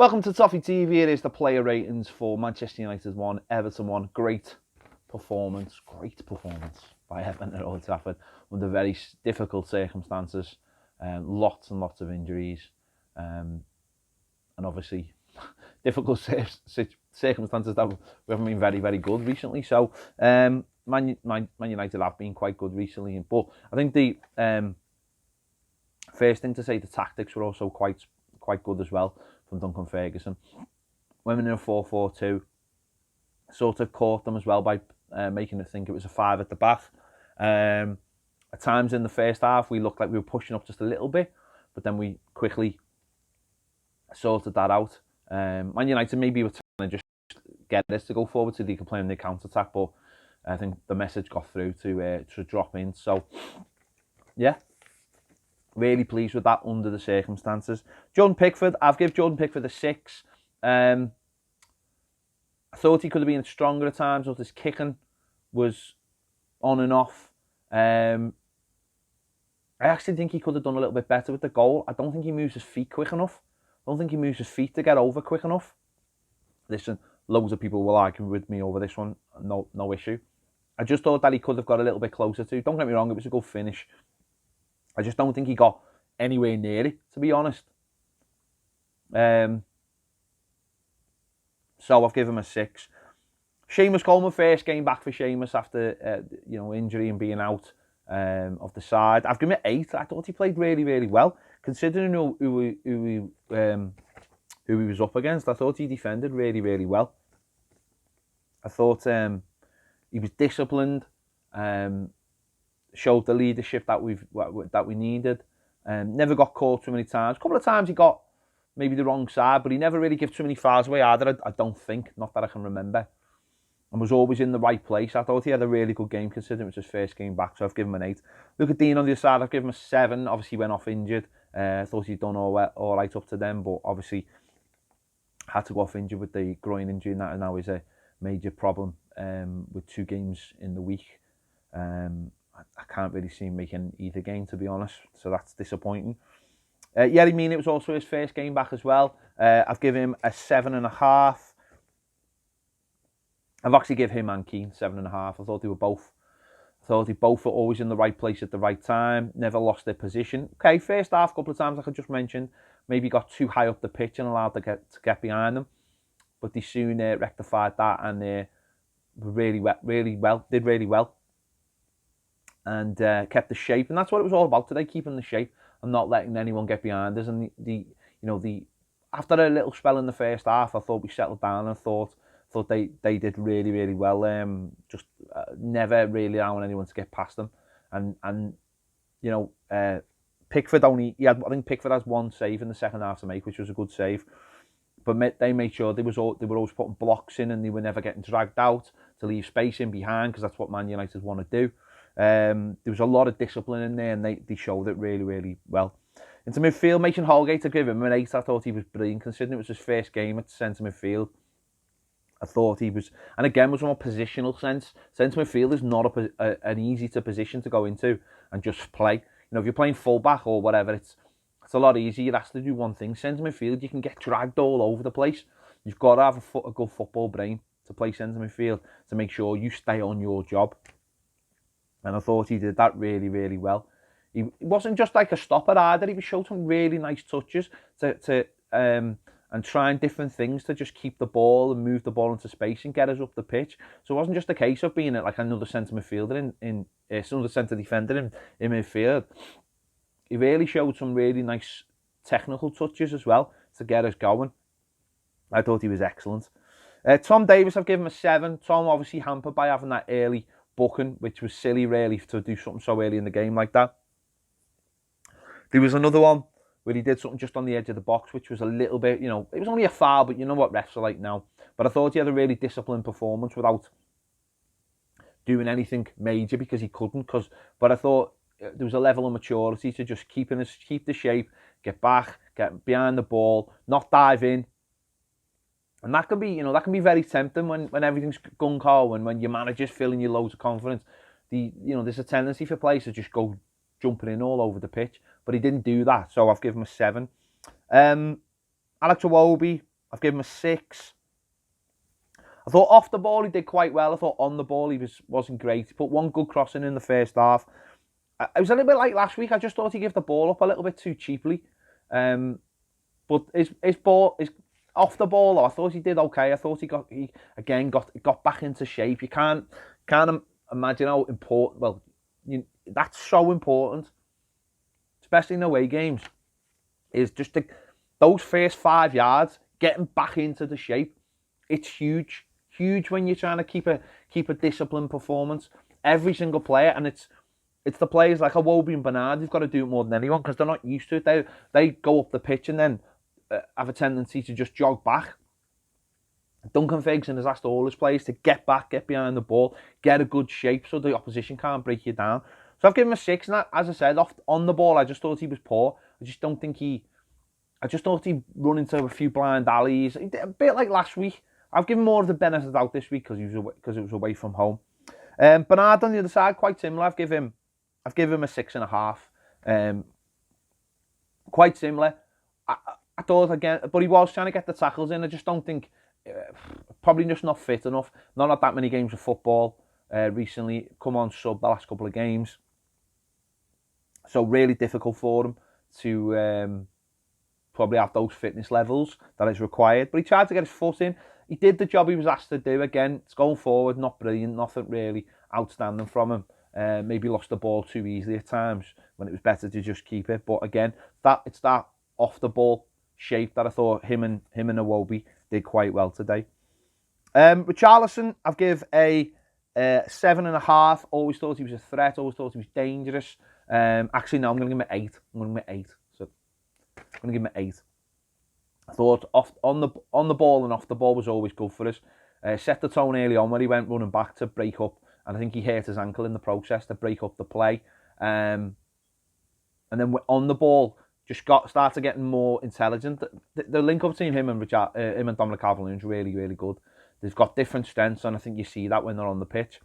Welcome to Toffee TV. It is the player ratings for Manchester United 1, Everton 1. Great performance by Everton at Old Trafford under very difficult circumstances. Lots and lots of injuries. And obviously difficult circumstances that we haven't been very, very good recently. So Man United have been quite good recently. But I think the first thing to say, the tactics were also quite good as well from Duncan Ferguson. Women in a 4-4-2 sort of caught them as well by making it think it was a 5 at the back. At times in the first half, we looked like we were pushing up just a little bit, but then we quickly sorted that out. Man United maybe were trying to just get this to go forward so they could play on their counter-attack, but I think the message got through to drop in. So, yeah. Really pleased with that under the circumstances. Jordan Pickford, I've given Jordan Pickford a 6. I thought he could have been stronger at times, but his kicking was on and off. I actually think he could have done a little bit better with the goal. I don't think he moves his feet quick enough. I don't think he moves his feet to get over quick enough. Listen, loads of people will argue with me over this one. No issue. I just thought that he could have got a little bit closer to. Don't get me wrong, it was a good finish. I just don't think he got anywhere near it, to be honest. So I've given him a 6. Seamus Coleman, first game back for Seamus after injury and being out of the side. I've given him an 8. I thought he played really, really well, considering who he was up against. I thought he defended really, really well. I thought he was disciplined. Showed the leadership that we needed. Never got caught too many times. A couple of times he got maybe the wrong side, but he never really gave too many fouls away either, I don't think. Not that I can remember. And was always in the right place. I thought he had a really good game considering it was his first game back, so I've given him an 8. Look at Dean on the other side, I've given him a 7. Obviously he went off injured. Thought he'd done all right up to then, but obviously had to go off injured with the groin injury, and that now is a major problem with 2 games in the week. I can't really see him making either game, to be honest, so that's disappointing. Yerry Mina, it was also his first game back as well. I've given him a 7.5. I've actually given him and Keane 7.5. I thought they both were always in the right place at the right time, never lost their position. Okay, first half, a couple of times, like I just mentioned, maybe got too high up the pitch and allowed to get behind them, but they soon rectified that and did really well. And kept the shape, and that's what it was all about today, keeping the shape and not letting anyone get behind us. And after a little spell in the first half, I thought we settled down and thought they did really, really well. Just never really allowing anyone to get past them. And Pickford I think Pickford has 1 save in the second half to make, which was a good save. But they made sure they were always putting blocks in, and they were never getting dragged out to leave space in behind, because that's what Man United want to do. There was a lot of discipline in there, and they showed it really, really well. Into midfield, Mason Holgate, I give him an 8. I thought he was brilliant, considering it was his first game at centre midfield. I thought he was, and again, was from a positional sense. Centre midfield is not an easy position to go into and just play. If you're playing fullback or whatever, it's a lot easier. You're asked to do one thing. Centre midfield, you can get dragged all over the place. You've got to have a good football brain to play centre midfield to make sure you stay on your job. And I thought he did that really, really well. He wasn't just like a stopper either. He showed some really nice touches and trying different things to just keep the ball and move the ball into space and get us up the pitch. So it wasn't just a case of being like another centre midfielder another centre defender in midfield. He really showed some really nice technical touches as well to get us going. I thought he was excellent. Tom Davies, I've given him a 7. Tom obviously hampered by having that early booking, which was silly really to do something so early in the game like that. There was another one where he did something just on the edge of the box, which was a little bit, it was only a foul, but you know what refs are like now. But I thought he had a really disciplined performance without doing anything major, because he couldn't. But I thought there was a level of maturity to just keep the shape, get back, get behind the ball, not dive in. And that can be very tempting when everything's gung-ho, when your manager's filling you loads of confidence. There's a tendency for players to just go jumping in all over the pitch, but he didn't do that, so I've given him a 7. Alex Iwobi, I've given him a 6. I thought off the ball he did quite well. I thought on the ball he wasn't great. He put one good crossing in the first half. It was a little bit like last week. I just thought he gave the ball up a little bit too cheaply. But his ball is off the ball. I thought he did okay. I thought he got back into shape. You can't imagine how important. Well, that's so important, especially in away games. Is just those first 5 yards, getting back into the shape. It's huge when you're trying to keep a disciplined performance. Every single player, and it's the players like Iwobi and Bernard who've got to do it more than anyone because they're not used to it. They go up the pitch and then have a tendency to just jog back. Duncan Ferguson has asked all his players to get back, get behind the ball, get a good shape so the opposition can't break you down. So I've given him a 6, and as I said, on the ball, I just thought he was poor. I just thought he run into a few blind alleys, a bit like last week. I've given more of the benefit of the doubt this week because it was away from home. Bernard on the other side, quite similar. I've given him a 6.5. Quite similar. I thought again, but he was trying to get the tackles in. I just don't think, probably just not fit enough. Not had that many games of football recently. Come on sub the last couple of games. So really difficult for him to probably have those fitness levels that is required. But he tried to get his foot in. He did the job he was asked to do. Again, it's going forward, not brilliant, nothing really outstanding from him. Maybe lost the ball too easily at times when it was better to just keep it. But again, it's that off the ball shape that I thought him and Iwobi did quite well today. Richarlison, I've give a 7.5. Always thought he was a threat. Always thought he was dangerous. Actually, no, I'm going to give him an 8. I'm going to give him an 8. So I'm going to give him an 8. I thought on the ball and off the ball was always good for us. Set the tone early on when he went running back to break up, and I think he hurt his ankle in the process to break up the play. And then on the ball, just started getting more intelligent. The link up between him and Dominic Calvert-Lewin is really, really good. They've got different strengths, and I think you see that when they're on the pitch.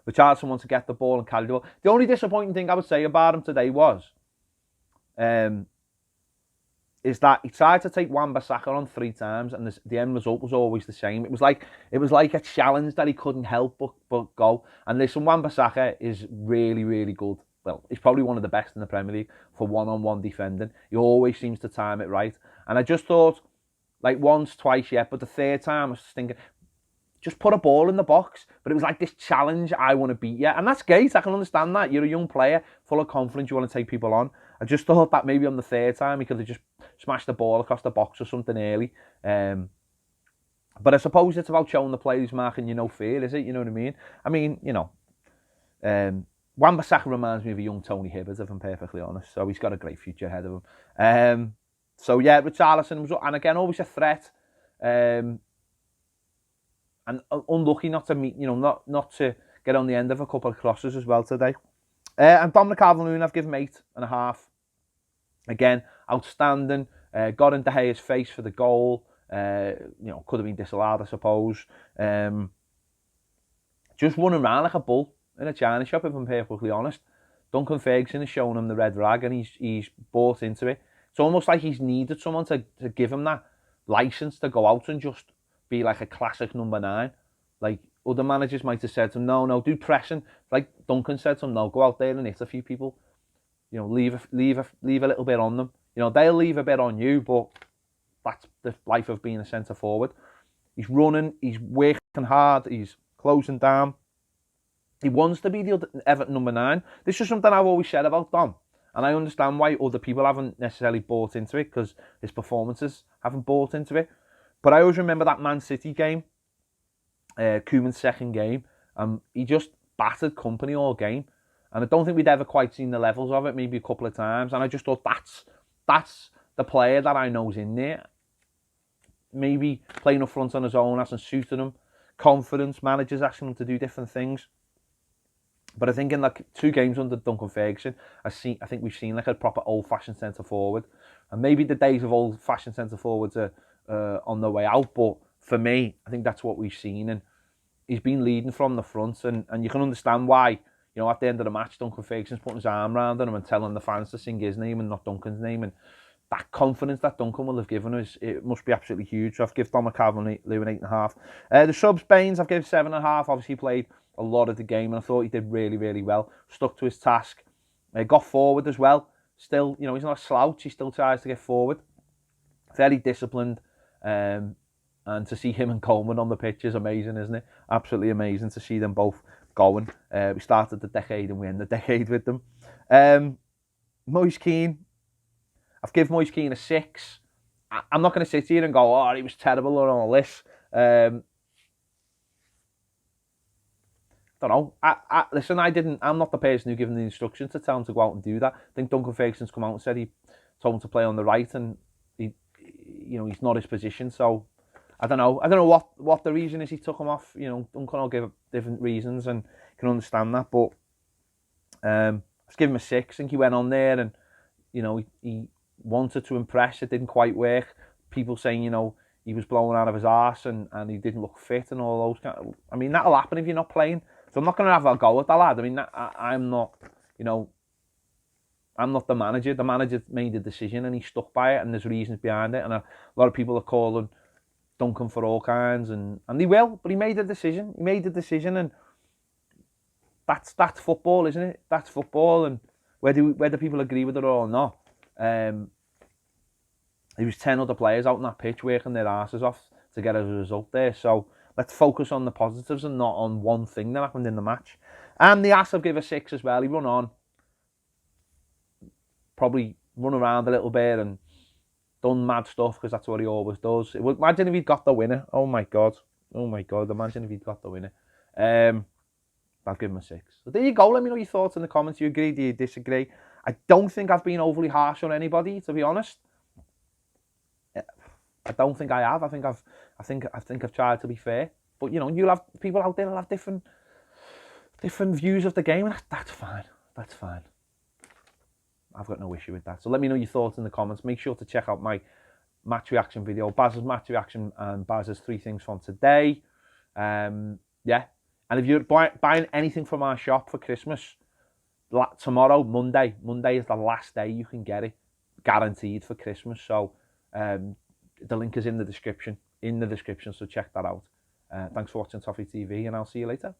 Richarlison wants to get the ball and carry the ball. The only disappointing thing I would say about him today is that he tried to take Wan-Bissaka on 3 times, and the end result was always the same. It was like a challenge that he couldn't help but go. And listen, Wan-Bissaka is really, really good. Well, he's probably one of the best in the Premier League for one-on-one defending. He always seems to time it right. And I just thought, like once, twice, yeah, but the third time I was thinking, just put a ball in the box. But it was like this challenge, I want to beat you. And that's great, I can understand that. You're a young player, full of confidence, you want to take people on. I just thought that maybe on the third time he could have just smashed the ball across the box or something early. But I suppose it's about showing the players marking you no fear, is it? You know what I mean? I mean, Wan-Bissaka reminds me of a young Tony Hibbert, if I'm perfectly honest. So he's got a great future ahead of him. So yeah, Richarlison was, and again, always a threat. And unlucky not to meet, not to get on the end of a couple of crosses as well today. And Dominic Calvert-Lewin, I've given him 8.5. Again, outstanding. Got in De Gea's face for the goal. Could have been disallowed, I suppose. Just running around like a bull in a china shop, if I'm perfectly honest. Duncan Ferguson has shown him the red rag, and he's bought into it. It's almost like he's needed someone to give him that license to go out and just be like a classic number 9. Like other managers might have said to him, no, do pressing. Like Duncan said to him, no, go out there and hit a few people. Leave a little bit on them. They'll leave a bit on you, but that's the life of being a centre forward. He's running, he's working hard, he's closing down. He wants to be the Everton number 9. This is something I've always said about Dom. And I understand why other people haven't necessarily bought into it, because his performances haven't bought into it. But I always remember that Man City game, Koeman's second game. He just battered company all game. And I don't think we'd ever quite seen the levels of it, maybe a couple of times. And I just thought that's the player that I know's in there. Maybe playing up front on his own hasn't suited him. Confidence, managers asking him to do different things. But I think in like 2 games under Duncan Ferguson, I think we've seen like a proper old-fashioned centre forward. And maybe the days of old-fashioned centre forwards are on their way out. But for me, I think that's what we've seen. And he's been leading from the front. And you can understand why, at the end of the match, Duncan Ferguson's putting his arm around him and telling the fans to sing his name and not Duncan's name. And that confidence that Duncan will have given us, it must be absolutely huge. So I've given Dom McCartland Lou an 8.5. The subs, Baines, I've given 7.5. Obviously played a lot of the game, and I thought he did really, really well. Stuck to his task. Got forward as well. Still, you know, he's not a slouch. He still tries to get forward. Very disciplined. And to see him and Coleman on the pitch is amazing, isn't it? Absolutely amazing to see them both going. We started the decade and we end the decade with them. Moise Keane. I've given Moise Keane a 6. I'm not going to sit here and go, oh, he was terrible or all this. Don't know. Listen, I'm not the person who gave him the instructions to tell him to go out and do that. I think Duncan Ferguson's come out and said he told him to play on the right, and he's not his position. So I don't know what the reason is he took him off. You know, Duncan will give different reasons and can understand that. But I've given him a 6. I think he went on there and, you know, he wanted to impress. It didn't quite work. People saying, you know, he was blowing out of his arse and he didn't look fit and all those kind of... I mean, that'll happen if you're not playing. So I'm not going to have a go at that lad. I mean, I'm not, you know, I'm not the manager. The manager made a decision and he stuck by it, and there's reasons behind it. And a lot of people are calling Duncan for all kinds, and they will, but he made a decision. He made a decision, and that's football, isn't it? That's football, and whether people agree with it or not. There was 10 other players out on that pitch working their asses off to get a result there. So let's focus on the positives and not on one thing that happened in the match. And the ass I've given a 6 as well. He run on, probably run around a little bit and done mad stuff because that's what he always does. Imagine if he'd got the winner. Oh my God. Imagine if he'd got the winner. I'll give him a 6. So there you go. Let me know your thoughts in the comments. Do you agree? Do you disagree? I don't think I've been overly harsh on anybody, to be honest. I don't think I have. I think I've tried to be fair. But you know, you'll have people out there who'll have different views of the game, and that's fine. That's fine. I've got no issue with that. So let me know your thoughts in the comments. Make sure to check out my match reaction video, Baz's match reaction, and Baz's 3 things from today. Yeah. And if you're buying anything from our shop for Christmas, tomorrow, Monday is the last day you can get it, guaranteed for Christmas. So the link is in the description, so check that out. Thanks for watching Toffee TV, and I'll see you later.